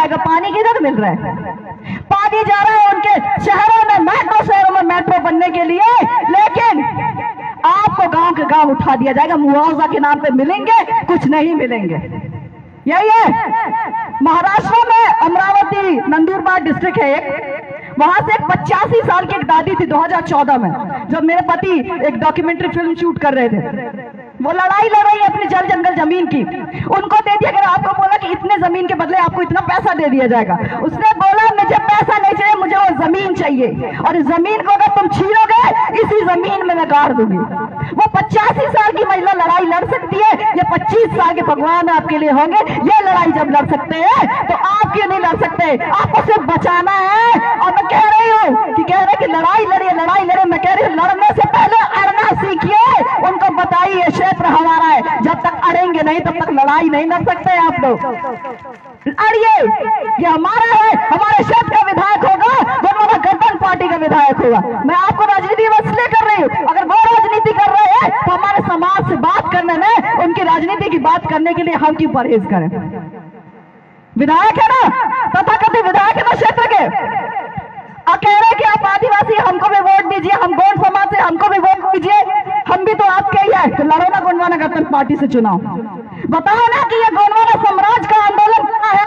जाएगा, पानी किधर मिल रहा है? पानी जा रहा है उनके शहरों में, मेट्रो शहरों में मेट्रो बनने के लिए, लेकिन आपको गांव के गांव उठा दिया जाएगा। मुआवजा के नाम पे मिलेंगे, कुछ नहीं मिलेंगे। यही है महाराष्ट्र में अमरावती नंदुरबार डिस्ट्रिक्ट है एक, वहां से 85 साल की एक दादी थी 2014 में, जब मेरे पति एक डॉक्यूमेंट्री फिल्म शूट कर रहे थे। वो लड़ाई लड़ रही है अपनी जल जंगल जमीन की। उनको दे दिया गया, आपको बोला कि इतने जमीन के बदले आपको इतना पैसा दे दिया जाएगा। उसने बोला मुझे पैसा नहीं चाहिए, मुझे वो जमीन चाहिए, और इस जमीन को अगर तुम छीनोगे इसी जमीन में मैं गाड़ दूंगी। वो 85 साल की महिला लड़ाई लड़ सकती है, ये 25 साल के भगवान आपके लिए होंगे। ये लड़ाई जब लड़ सकते हैं तो आप क्यों नहीं लड़ सकते? आपको सिर्फ बचाना है। और मैं कह रही हूँ कि लड़ाई लड़िए, लड़ाई लड़े। मैं कह रही हूँ लड़ने से पहले अड़ना सीखिए। उनको बताइए क्षेत्र हमारा है, जब तक अड़ेंगे नहीं तब तक लड़ाई नहीं लड़ सकते आप लोग। अड़िए, ये हमारा है, हमारे क्षेत्र का विधायक होगा, दोनों गठबंधन पार्टी का विधायक होगा। मैं आपको राजनीति में इसलिए कर रही हूँ, अगर वो राजनीति कर रहे हैं तो हमारे समाज से बात करने में, उनकी राजनीति की बात करने के लिए हम क्यों परहेज करें? विधायक है ना, तथाकथित विधायक है ना क्षेत्र के, अकेले कि आप आदिवासी हमको भी वोट दीजिए, हम गौंड समाज से हमको भी वोट दीजिए, हम भी तो आपके ही है, तो लड़ो ना गोंडवाना गठबंधन पार्टी से चुनाव। बताओ ना कि ये गोंडवाना साम्राज्य का आंदोलन क्या है,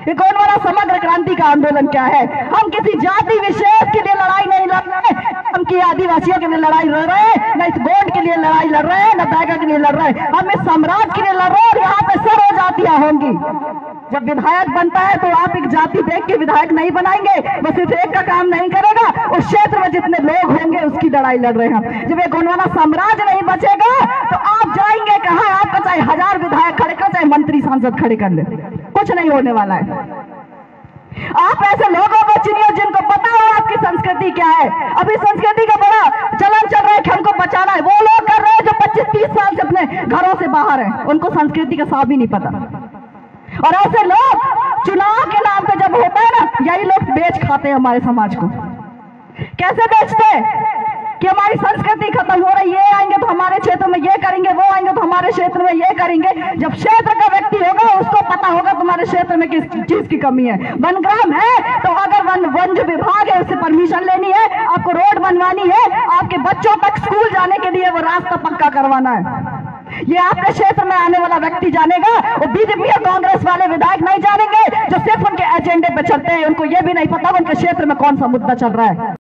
ये गोंडवाना समग्र क्रांति का आंदोलन क्या है। हम किसी जाति विशेष के लिए लड़ाई नहीं लड़ रहे, हम की आदिवासियों के लिए लड़ाई लड़ रहे हैं, न इस गोंड के लिए लड़ाई लड़ रहे हैं, न बैगा के लिए लड़ रहे हैं, हम इस साम्राज्य के लिए लड़ रहे हैं। और यहाँ पे सर्व जातियां होंगी। जब विधायक बनता है तो आप एक जाति देख के विधायक नहीं बनाएंगे, बस सिर्फ एक का काम नहीं करेगा, उस क्षेत्र में जितने लोग होंगे उसकी लड़ाई लड़ रहे हैं। जब ये गोंडवाना साम्राज्य नहीं बचेगा तो आप जाएंगे कहाँ? आपका चाहे 1000 विधायक खड़े कर, चाहे मंत्री सांसद खड़े कर ले, कुछ नहीं होने वाला है। आप ऐसे लोगों को चुनिए जिनको पता हो आपकी संस्कृति क्या है। अभी संस्कृति का बड़ा चलन चल रहा है कि हमको बचाना है। वो लोग कर रहे हैं जो 25-30 साल से अपने घरों से बाहर हैं, उनको संस्कृति का साफ भी नहीं पता। और ऐसे लोग चुनाव के नाम पे जब होता है ना, यही लोग बेच खाते हैं हमारे समाज को। कैसे बेचते हैं कि हमारी संस्कृति खत्म हो रही है, ये आएंगे तो हमारे क्षेत्र में ये करेंगे, वो आएंगे तो हमारे क्षेत्र में ये करेंगे। जब क्षेत्र का व्यक्ति होगा उसको पता होगा तुम्हारे क्षेत्र में किस चीज की कमी है। वनग्राम है तो अगर वन जो विभाग है उससे परमिशन लेनी है, आपको रोड बनवानी है, आपके बच्चों तक स्कूल जाने के लिए वो रास्ता पक्का करवाना है, ये आपके क्षेत्र में आने वाला व्यक्ति जानेगा। वो बीजेपी और कांग्रेस वाले विधायक नहीं जानेंगे जो सिर्फ उनके एजेंडे पे चलते हैं। उनको ये भी नहीं पता उनके क्षेत्र में कौन सा मुद्दा चल रहा है।